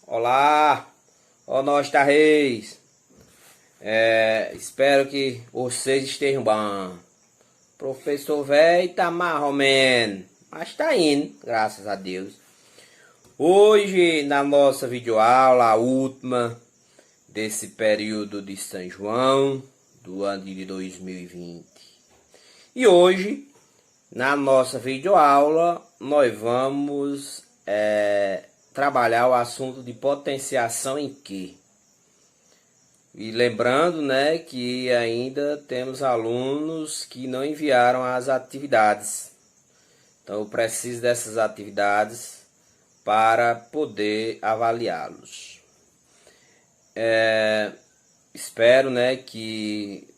Olá, ó nós da Reis. Espero que vocês estejam bem. Professor velho tá mais ou menos, mas tá indo, graças a Deus. Hoje na nossa videoaula, a última desse período de São João do ano de 2020. E hoje, na nossa videoaula, nós vamos trabalhar o assunto de potenciação em Q. E lembrando, né, que ainda temos alunos que não enviaram as atividades. Então eu preciso dessas atividades para poder avaliá-los. Espero, né, que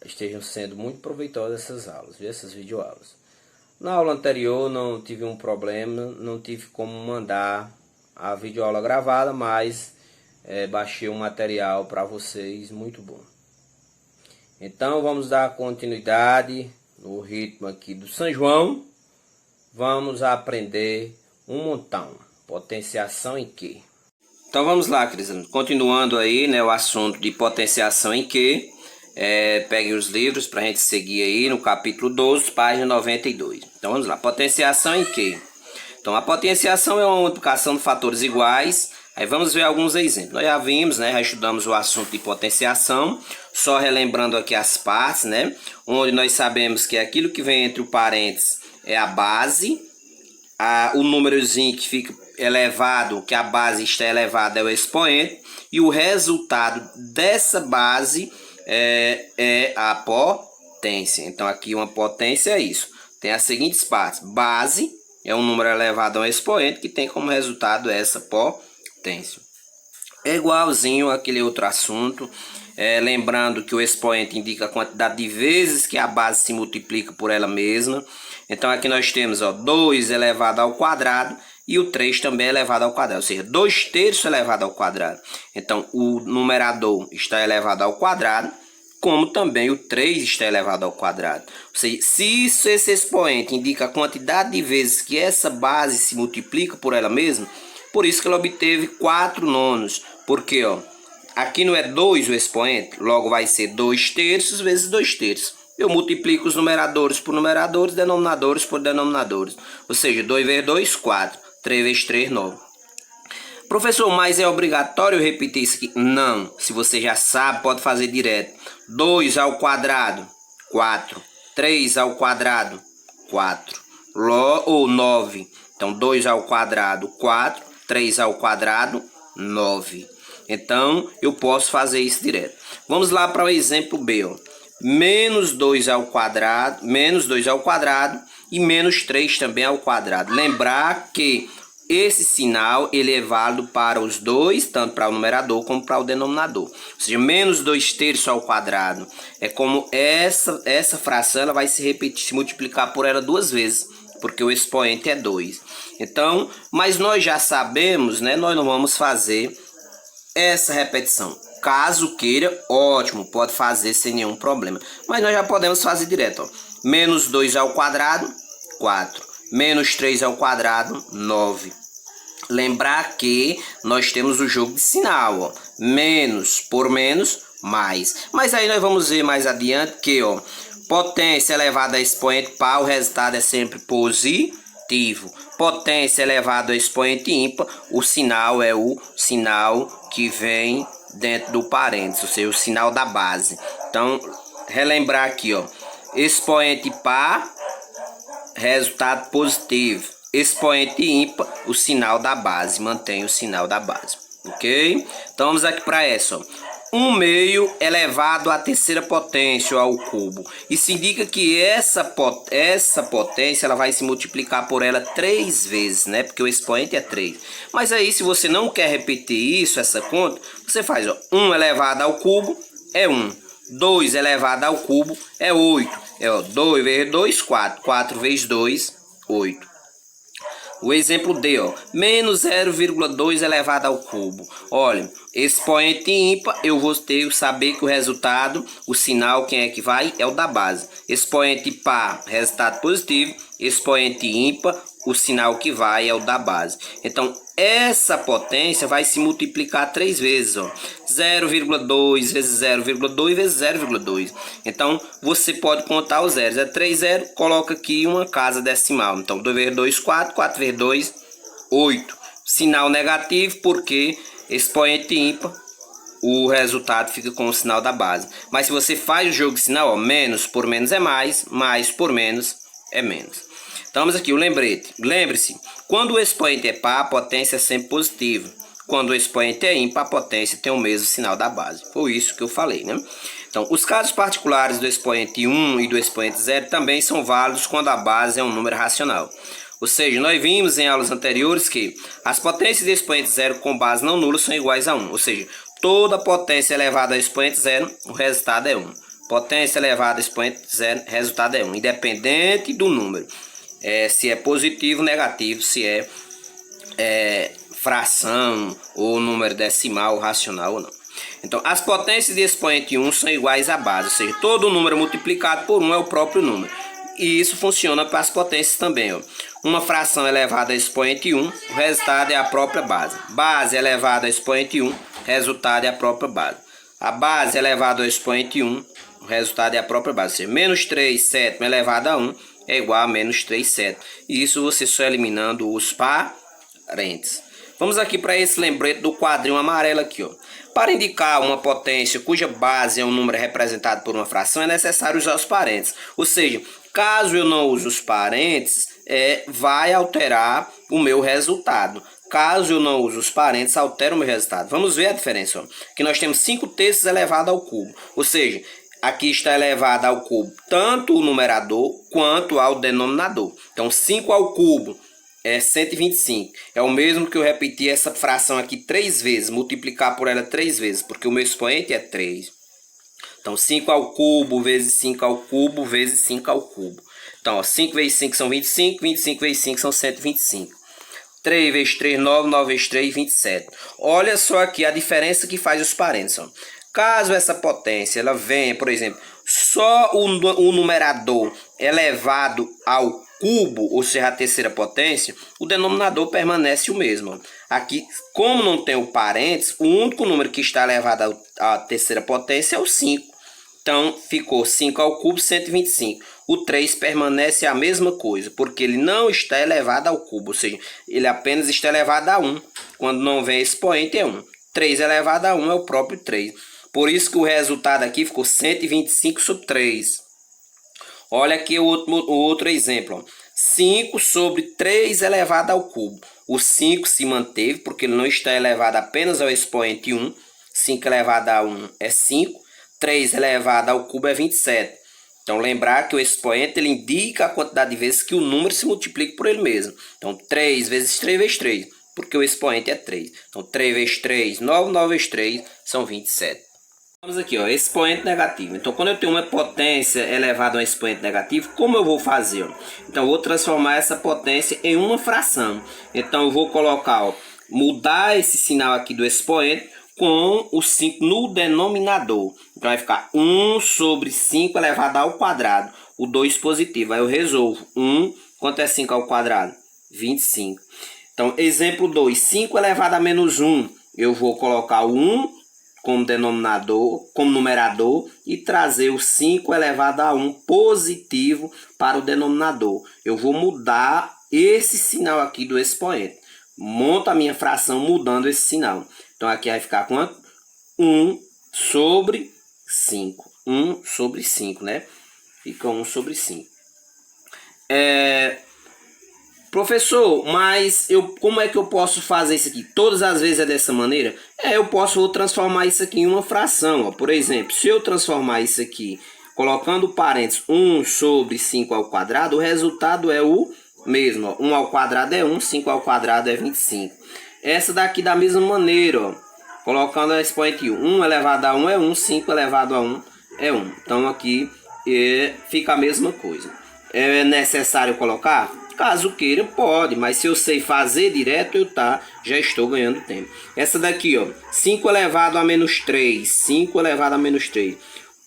estejam sendo muito proveitosas essas aulas, essas videoaulas. Na aula anterior não tive um problema, não tive como mandar a videoaula gravada, mas baixei um material para vocês muito bom. Então vamos dar continuidade no ritmo aqui do São João. Vamos aprender um montão. Potenciação em Q. Então vamos lá, Cris. Continuando aí, né, o assunto de potenciação em Q. Peguem os livros para a gente seguir aí no capítulo 12, página 92. Então vamos lá. Potenciação em Q. Então a potenciação é uma multiplicação de fatores iguais. Aí vamos ver alguns exemplos. Nós já vimos, né? Já estudamos o assunto de potenciação. Só relembrando aqui as partes, né? Onde nós sabemos que aquilo que vem entre o parênteses é a base. O númerozinho que fica elevado, que a base está elevada, é o expoente. E o resultado dessa base é a potência. Então aqui uma potência é isso. Tem as seguintes partes. Base é um número elevado a um expoente que tem como resultado essa potência. É igualzinho àquele outro assunto, lembrando que o expoente indica a quantidade de vezes que a base se multiplica por ela mesma. Então aqui nós temos 2 elevado ao quadrado e o 3 também elevado ao quadrado, ou seja, 2/3 elevado ao quadrado. Então o numerador está elevado ao quadrado, como também o 3 está elevado ao quadrado. Ou seja, se esse expoente indica a quantidade de vezes que essa base se multiplica por ela mesma, por isso que ela obteve 4/9. Porque aqui não é 2 o expoente, logo vai ser 2/3 vezes 2/3. Eu multiplico os numeradores por numeradores, denominadores por denominadores. Ou seja, 2 vezes 2, 4. 3 vezes 3, 9. Professor, mas é obrigatório repetir isso aqui? Não. Se você já sabe, pode fazer direto. 2 ao quadrado, 4. 3 ao quadrado, 4. Ou 9. Então, 2 ao quadrado, 4. 3 ao quadrado, 9. Então, eu posso fazer isso direto. Vamos lá para o exemplo B. Menos 2 ao quadrado e menos 3 também ao quadrado. Lembrar que esse sinal ele é válido para os dois, tanto para o numerador como para o denominador. Ou seja, menos 2/3 ao quadrado. É como essa fração ela vai se repetir, se multiplicar por ela 2 vezes, porque o expoente é 2. Então, mas nós já sabemos, né? Nós não vamos fazer essa repetição. Caso queira, ótimo, pode fazer sem nenhum problema. Mas nós já podemos fazer direto. Menos 2 ao quadrado, 4. Menos 3 ao quadrado, 9. Lembrar que nós temos o jogo de sinal. Menos por menos, mais. Mas aí nós vamos ver mais adiante que potência elevada a expoente par, o resultado é sempre positivo. Potência elevada a expoente ímpar, o sinal é o sinal que vem dentro do parênteses, ou seja, o sinal da base. Então, relembrar aqui, expoente par, resultado positivo. Expoente ímpar, o sinal da base, mantém o sinal da base, ok? Então, vamos aqui para essa, 1/2 elevado à terceira potência ao cubo. Isso indica que essa potência ela vai se multiplicar por ela 3 vezes, né? Porque o expoente é 3. Mas aí, se você não quer repetir isso, essa conta, você faz 1 elevado ao cubo é 1. 2 elevado ao cubo é 8. 2 vezes 2, 4. 4 vezes 2, 8. O exemplo D, menos 0,2 elevado ao cubo. Olha, expoente ímpar, eu vou ter saber que o resultado, o sinal, quem é que vai? É o da base. Expoente par, resultado positivo. Expoente ímpar, o sinal que vai é o da base. Então, essa potência vai se multiplicar 3 vezes, ó. 0,2 vezes 0,2 vezes 0,2. Então, você pode contar os zeros. É 3 zeros, coloca aqui uma casa decimal. Então, 2 vezes 2, 4. 4 vezes 2, 8. Sinal negativo, porque expoente ímpar, o resultado fica com o sinal da base. Mas se você faz o jogo de sinal, ó, menos por menos é mais por menos é menos. Então, vamos aqui, o lembrete. Lembre-se, quando o expoente é par, a potência é sempre positiva. Quando o expoente é ímpar, a potência tem o mesmo sinal da base. Foi isso que eu falei, né? Então, os casos particulares do expoente 1 e do expoente 0 também são válidos quando a base é um número racional. Ou seja, nós vimos em aulas anteriores que as potências de expoente 0 com base não nula são iguais a 1. Ou seja, toda potência elevada ao expoente 0, o resultado é 1. Potência elevada ao expoente 0, resultado é 1. Independente do número. Se é positivo ou negativo, se é fração ou número decimal, racional ou não. Então, as potências de expoente 1 são iguais à base, ou seja, todo número multiplicado por 1 é o próprio número. E isso funciona para as potências também, ó. Uma fração elevada a expoente 1, o resultado é a própria base. Base elevada a expoente 1, resultado é a própria base. A base elevada ao expoente 1, o resultado é a própria base. Ou seja, menos 3 sétimo elevado a 1 é igual a menos 3 sétimo. E isso você só eliminando os parentes. Vamos aqui para esse lembrete do quadrinho amarelo aqui, ó. Para indicar uma potência cuja base é um número representado por uma fração, é necessário usar os parentes. Ou seja, caso eu não use os parentes, vai alterar o meu resultado. Caso eu não use os parentes, altera o meu resultado. Vamos ver a diferença, ó. Que nós temos 5 terços elevado ao cubo. Ou seja, aqui está elevado ao cubo tanto o numerador quanto ao denominador. Então, 5 ao cubo é 125. É o mesmo que eu repetir essa fração aqui 3 vezes, multiplicar por ela 3 vezes, porque o meu expoente é 3. Então, 5 ao cubo vezes 5 ao cubo vezes 5 ao cubo. Então, ó, 5 vezes 5 são 25, 25 vezes 5 são 125. 3 vezes 3, 9, 9 vezes 3, 27. Olha só aqui a diferença que faz os parênteses, ó. Caso essa potência ela venha, por exemplo, só o numerador elevado ao cubo, ou seja, a terceira potência, o denominador permanece o mesmo. Aqui, como não tem o parênteses, o único número que está elevado à terceira potência é o 5. Então, ficou 5 ao cubo, 125. O 3 permanece a mesma coisa, porque ele não está elevado ao cubo, ou seja, ele apenas está elevado a 1. Quando não vem expoente é 1. 3 elevado a 1 é o próprio 3. Por isso que o resultado aqui ficou 125 sobre 3. Olha aqui o outro exemplo. 5 sobre 3 elevado ao cubo. O 5 se manteve, porque ele não está elevado apenas ao expoente 1. 5 elevado a 1 é 5. 3 elevado ao cubo é 27. Então, lembrar que o expoente ele indica a quantidade de vezes que o número se multiplica por ele mesmo. Então, 3 vezes 3 vezes 3, porque o expoente é 3. Então, 3 vezes 3, 9, 9 vezes 3 são 27. Vamos aqui, ó, expoente negativo. Então, quando eu tenho uma potência elevada a um expoente negativo, como eu vou fazer? Ó? Então, eu vou transformar essa potência em uma fração. Então, eu vou colocar, ó, mudar esse sinal aqui do expoente com o 5 no denominador. Então, vai ficar 1 sobre 5 elevado ao quadrado. O 2 positivo. Aí eu resolvo. 1, quanto é 5 ao quadrado? 25. Então, exemplo 2. 5 elevado a menos 1. Eu vou colocar o 1 como denominador, como numerador, e trazer o 5 elevado a 1 positivo para o denominador. Eu vou mudar esse sinal aqui do expoente. Monto a minha fração mudando esse sinal. Então, aqui vai ficar quanto? 1 sobre 5. 1 sobre 5, né? Fica 1 sobre 5. Professor, mas como é que eu posso fazer isso aqui? Todas as vezes é dessa maneira? Eu posso transformar isso aqui em uma fração. Ó. Por exemplo, se eu transformar isso aqui, colocando parênteses 1 sobre 5 ao quadrado, o resultado é o mesmo. Ó. 1 ao quadrado é 1, 5 ao quadrado é 25. Essa daqui da mesma maneira, ó, colocando a expoente 1 elevado a 1 é 1, 5 elevado a 1 é 1. Então aqui fica a mesma coisa. É necessário colocar? Caso queira, pode, mas se eu sei fazer direto, já estou ganhando tempo. Essa daqui, ó, 5 elevado a menos 3, 5 elevado a menos 3,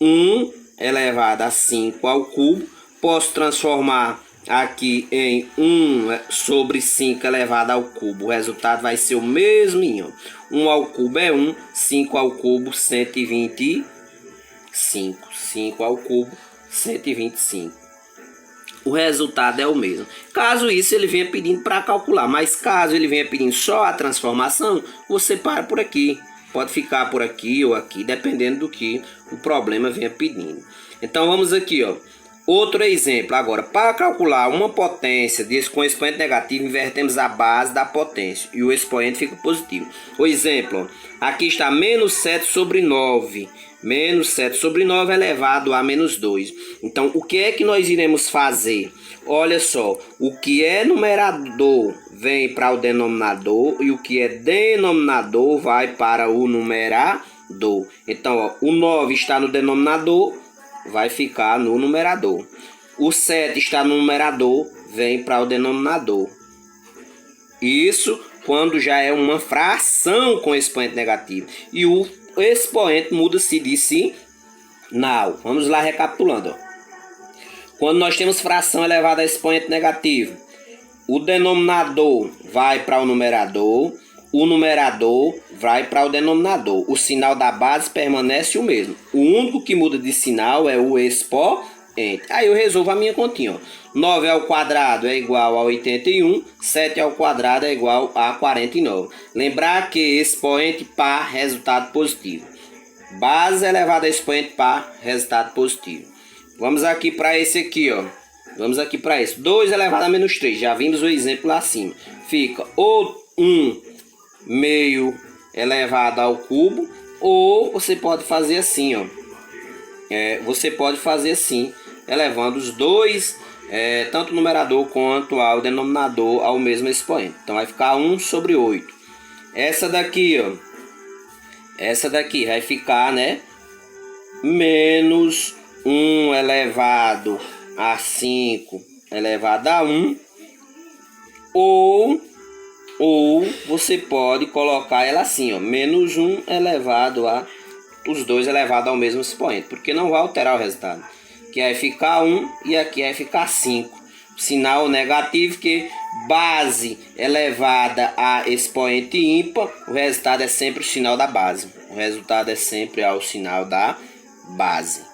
1 elevado a 5 ao cubo. Posso transformar aqui em 1 sobre 5 elevado ao cubo. O resultado vai ser o mesmo. 1 ao cubo é 1, 5 ao cubo 125. 5 ao cubo 125. O resultado é o mesmo. Caso isso ele venha pedindo para calcular, mas caso ele venha pedindo só a transformação, você para por aqui. Pode ficar por aqui ou aqui, dependendo do que o problema venha pedindo. Então vamos aqui, ó. Outro exemplo. Agora, para calcular uma potência com expoente negativo, invertemos a base da potência e o expoente fica positivo. O exemplo, ó, aqui está menos 7 sobre 9. Menos 7 sobre 9 elevado a menos 2. Então, o que é que nós iremos fazer? Olha só, o que é numerador vem para o denominador e o que é denominador vai para o numerador. Então, ó, o 9 está no denominador, vai ficar no numerador. O 7 está no numerador, vem para o denominador. Isso quando já é uma fração com expoente negativo. E o expoente muda-se de sinal. Vamos lá recapitulando. Ó. Quando nós temos fração elevada a expoente negativo, o denominador vai para o numerador, o numerador vai para o denominador. O sinal da base permanece o mesmo. O único que muda de sinal é o expoente. Aí eu resolvo a minha continha. Ó. 9 ao quadrado é igual a 81, 7 ao quadrado é igual a 49. Lembrar que expoente par, resultado positivo. Base elevada a expoente par, resultado positivo. Vamos aqui para esse aqui, ó. Vamos aqui para esse. 2 elevado a menos 3. Já vimos o exemplo lá acima. Fica ou 1 meio elevado ao cubo, ou você pode fazer assim, ó. Você pode fazer assim, elevando os dois, tanto o numerador quanto ao denominador, ao mesmo expoente. Então vai ficar 1 sobre 8. Essa daqui, ó. Essa daqui vai ficar, né? Menos 1 elevado a 5 elevado a 1. Ou você pode colocar ela assim, ó. Menos 1 elevado a... os dois elevado ao mesmo expoente. Porque não vai alterar o resultado. Que vai ficar 1 e aqui vai ficar 5. Sinal negativo, que base elevada a expoente ímpar, o resultado é sempre o sinal da base. O resultado é sempre ao sinal da base.